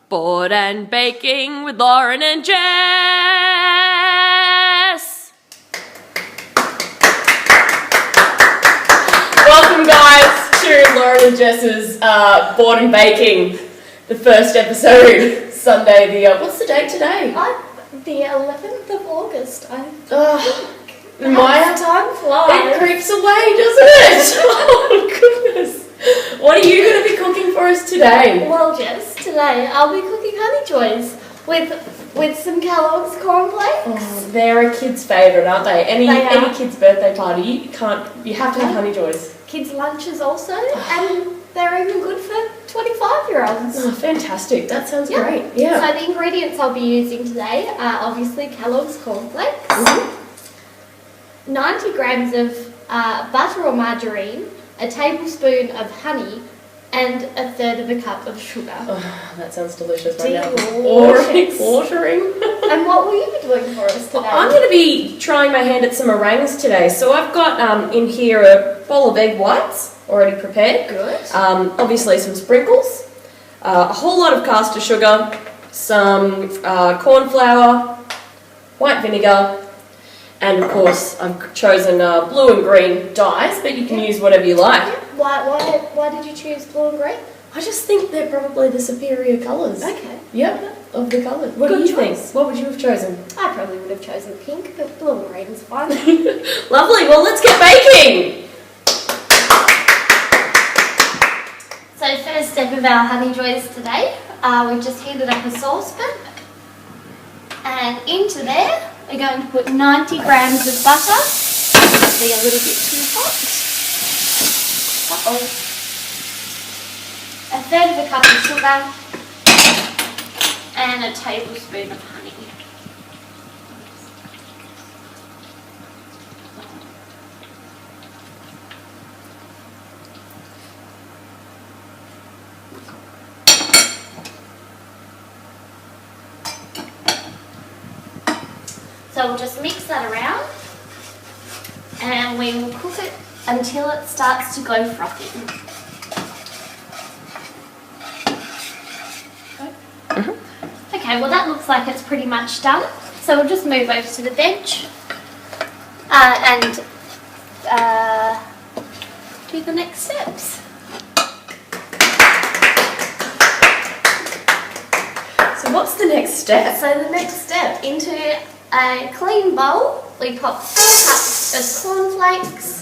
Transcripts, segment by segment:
Board and Baking with Lauren and Jess. Welcome guys to Lauren and Jess's Board and Baking, the first episode, Sunday what's the date today? The 11th of August. My time flies. It creeps away, doesn't it? Oh goodness. What are you going to be cooking for us today? Well, Jess, today I'll be cooking honey joys with some Kellogg's cornflakes. Oh, they're a kid's favourite, aren't they? Any kid's birthday party, you have to have honey joys. Kids' lunches also, and they're even good for 25-year-olds. Oh, fantastic. That sounds great. Yeah. So the ingredients I'll be using today are obviously Kellogg's cornflakes, 90 grams of butter or margarine, a tablespoon of honey, and a third of a cup of sugar. Oh, that sounds delicious right now. Delicious. Watering. And what will you be doing for us today? I'm going to be trying my hand at some meringues today. So I've got in here a bowl of egg whites already prepared. Good. Obviously some sprinkles, a whole lot of caster sugar, some corn flour, white vinegar, and of course I've chosen blue and green dyes, but you can use whatever you like. Why did you choose blue and green? I just think they're probably the superior colours. Okay. Yep, of the colours. What do you think? What would you have chosen? I probably would have chosen pink, but blue and green is fine. Lovely, well let's get baking! So first step of our honey joys today, we've just heated up a saucepan, and into there we're going to put 90 grams of butter. It'll be a little bit too hot. A third of a cup of sugar and a tablespoon of honey. So we'll just mix that around and we will cook it until it starts to go frothy. Okay, well that looks like it's pretty much done. So we'll just move over to the bench and do the next steps. So what's the next step? So the next step, into a clean bowl, we pop 4 cups of cornflakes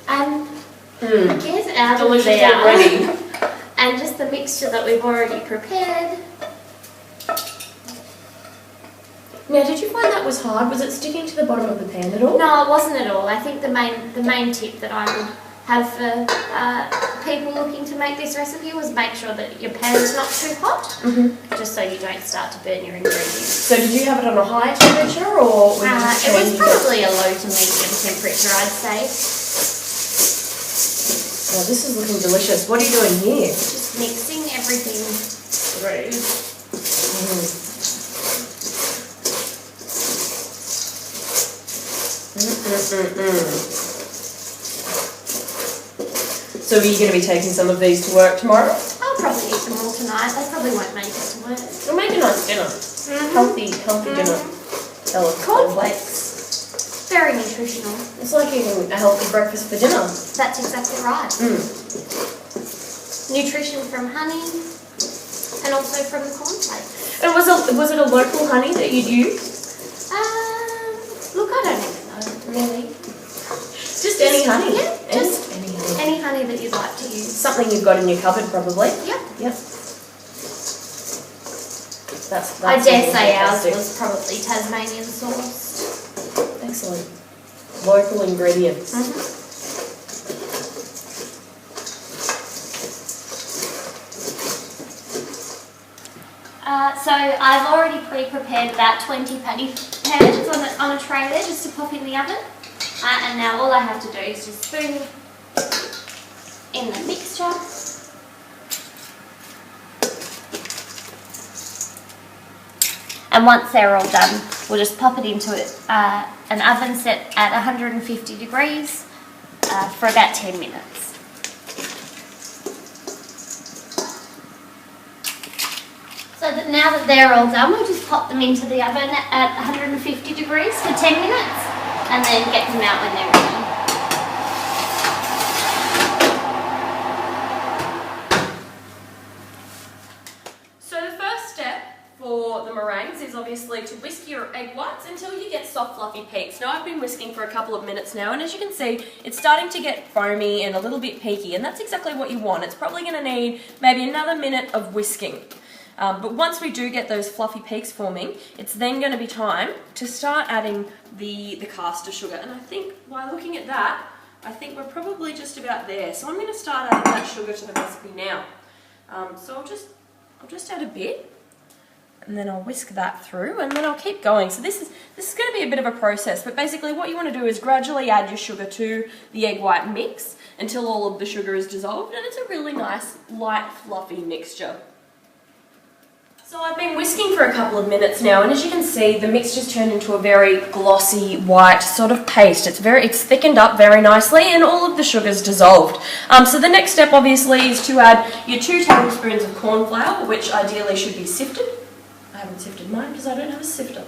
and get out of Delicious there. already. And just the mixture that we've already prepared. Now, did you find that was hard? Was it sticking to the bottom of the pan at all? No, it wasn't at all. I think the main tip that I would have for people looking to make this recipe was make sure that your pan's not too hot, just so you don't start to burn your ingredients. So did you have it on a high temperature or? It was probably a low to medium temperature, I'd say. Oh, this is looking delicious. What are you doing here? Just mixing everything through. So are you going to be taking some of these to work tomorrow? I'll probably eat them all tonight. They probably won't make it to work. We'll make a nice dinner. Healthy dinner. Cornflakes. Very nutritional. It's like eating a healthy breakfast for dinner. That's exactly right. Nutrition from honey and also from the cornflakes. And was it a local honey that you'd use? Look, I don't even know, really. Just any honey? Yeah, just any honey. any honey that you'd like to use. Something you've got in your cupboard, probably. Yep. That's I dare say fantastic. ours was probably Tasmanian sourced. Excellent. Local ingredients. So I've already pre-prepared about 20 patty pans on a tray there just to pop in the oven. And now all I have to do is just spoon in the mixture. And once they're all done, we'll just pop it into an oven set at 150 degrees for about 10 minutes. So that now that they're all done, we'll just pop them into the oven at 150 degrees for 10 minutes and then get them out when they're ready. So the first step for the meringues is obviously to whisk your egg whites until you get soft fluffy peaks. Now I've been whisking for a couple of minutes now, and as you can see it's starting to get foamy and a little bit peaky, and that's exactly what you want. It's probably going to need maybe another minute of whisking. But once we do get those fluffy peaks forming, it's then going to be time to start adding the caster sugar. And I think by looking at that, I think we're probably just about there. So I'm going to start adding that sugar to the recipe now. So I'll just add a bit, and then I'll whisk that through, and then I'll keep going. So this is going to be a bit of a process, but basically what you want to do is gradually add your sugar to the egg white mix until all of the sugar is dissolved, and it's a really nice, light, fluffy mixture. So I've been whisking for a couple of minutes now, and as you can see, the mixture's turned into a very glossy, white sort of paste. It's thickened up very nicely, and all of the sugar's dissolved. So the next step, obviously, is to add your 2 tablespoons of corn flour, which ideally should be sifted. I haven't sifted mine because I don't have a sifter.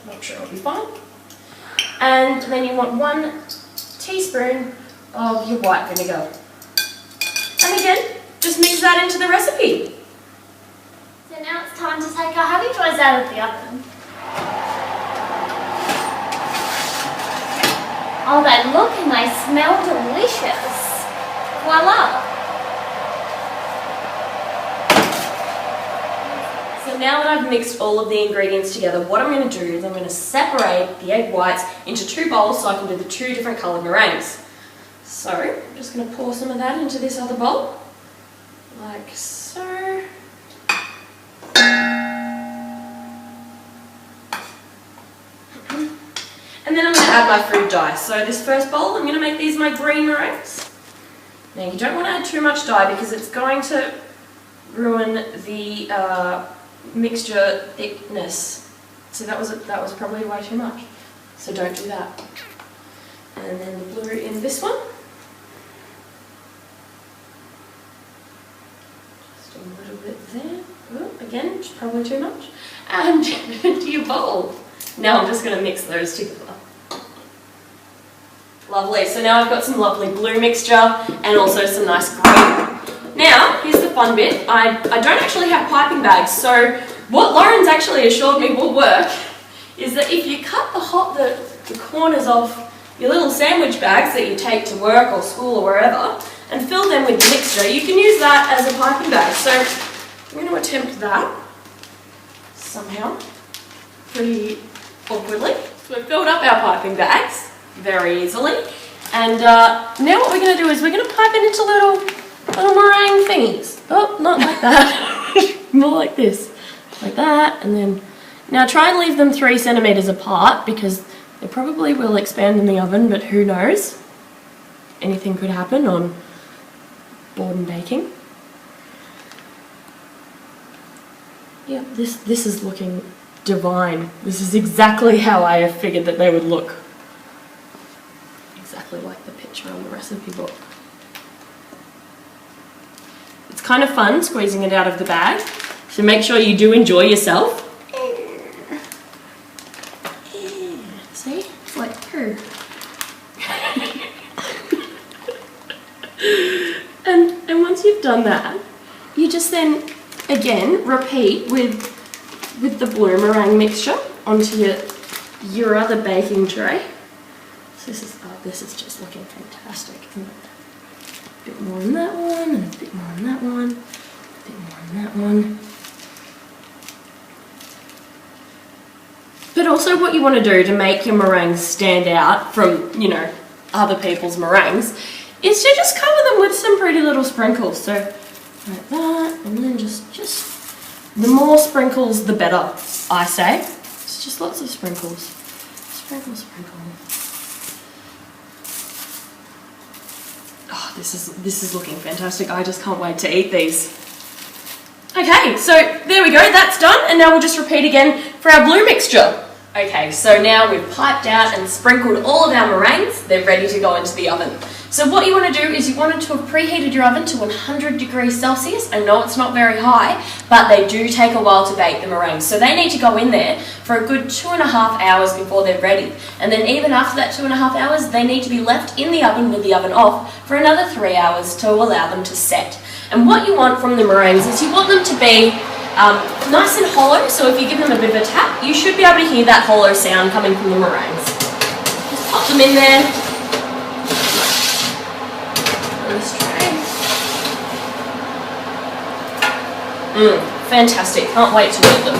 Make sure it'll be fine. And then you want 1 teaspoon of your white vinegar. And again, just mix that into the recipe. So now it's time to take our honey joys out of the oven. Oh, they look and they smell delicious. Voila! So now that I've mixed all of the ingredients together, what I'm going to do is I'm going to separate the egg whites into 2 bowls so I can do the 2 different coloured meringues. So I'm just going to pour some of that into this other bowl, like so. And then I'm going to add my fruit dye. So this first bowl, I'm going to make these my green meringues. Now you don't want to add too much dye because it's going to ruin the mixture thickness. So that was probably way too much. So don't do that. And then the blue in this one. Just a little bit there. Oh, again, probably too much. And into your bowl. Now I'm just going to mix those together. Lovely, so now I've got some lovely blue mixture and also some nice green. Now, here's the fun bit. I don't actually have piping bags, so what Lauren's actually assured me will work is that if you cut the corners off your little sandwich bags that you take to work or school or wherever and fill them with the mixture, you can use that as a piping bag. So I'm going to attempt that somehow, pretty awkwardly. So we've filled up our piping bags very easily, and now what we're going to do is we're going to pipe it into little meringue thingies. Oh, not like that. More like this, like that, and then now try and leave them 3 centimeters apart because they probably will expand in the oven, but who knows? Anything could happen on board and baking. Yeah, this is looking divine. This is exactly how I figured that they would look. Exactly like the picture on the recipe book. It's kind of fun squeezing it out of the bag, so make sure you do enjoy yourself. See? It's like poo. and once you've done that, you just then again repeat with the blue meringue mixture onto your other baking tray. So this is just looking fantastic, isn't it? A bit more on that one, and a bit more on that one, a bit more on that one. But also what you want to do to make your meringues stand out from, you know, other people's meringues is to just cover them with some pretty little sprinkles. So like that, and then just the more sprinkles the better, I say. It's just lots of sprinkles. Sprinkle, sprinkle. Oh, this is looking fantastic. I just can't wait to eat these. Okay, so there we go, that's done, and now we'll just repeat again for our blue mixture. Okay, so now we've piped out and sprinkled all of our meringues. They're ready to go into the oven. So what you want to do is you want to have preheated your oven to 100 degrees Celsius. I know it's not very high, but they do take a while to bake the meringues. So they need to go in there for a good 2.5 hours before they're ready. And then even after that 2.5 hours, they need to be left in the oven with the oven off for another 3 hours to allow them to set. And what you want from the meringues is you want them to be nice and hollow. So if you give them a bit of a tap, you should be able to hear that hollow sound coming from the meringues. Just pop them in there. This tray. Fantastic. Can't wait to eat them.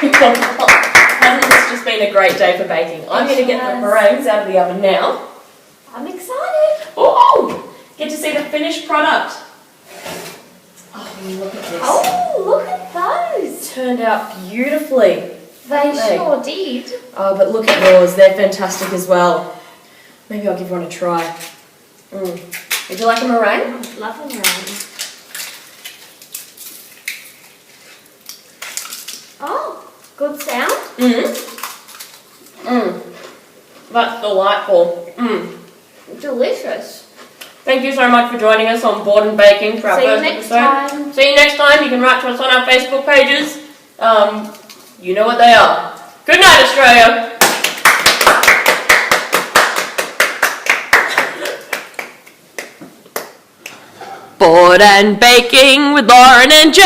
Hasn't this just been a great day for baking? I'm going to get the meringues out of the oven now. I'm excited. Oh! Get to see the finished product. Oh, look at this. Oh, look at those. Turned out beautifully. They sure did. Oh, but look at yours. They're fantastic as well. Maybe I'll give one a try. Would you like a meringue? I love a meringue. Oh, good sound. That's delightful. Delicious. Thank you so much for joining us on Board and Baking for our first episode. See you next time. You can write to us on our Facebook pages. You know what they are. Good night, Australia. Board and Baking with Lauren and Jess.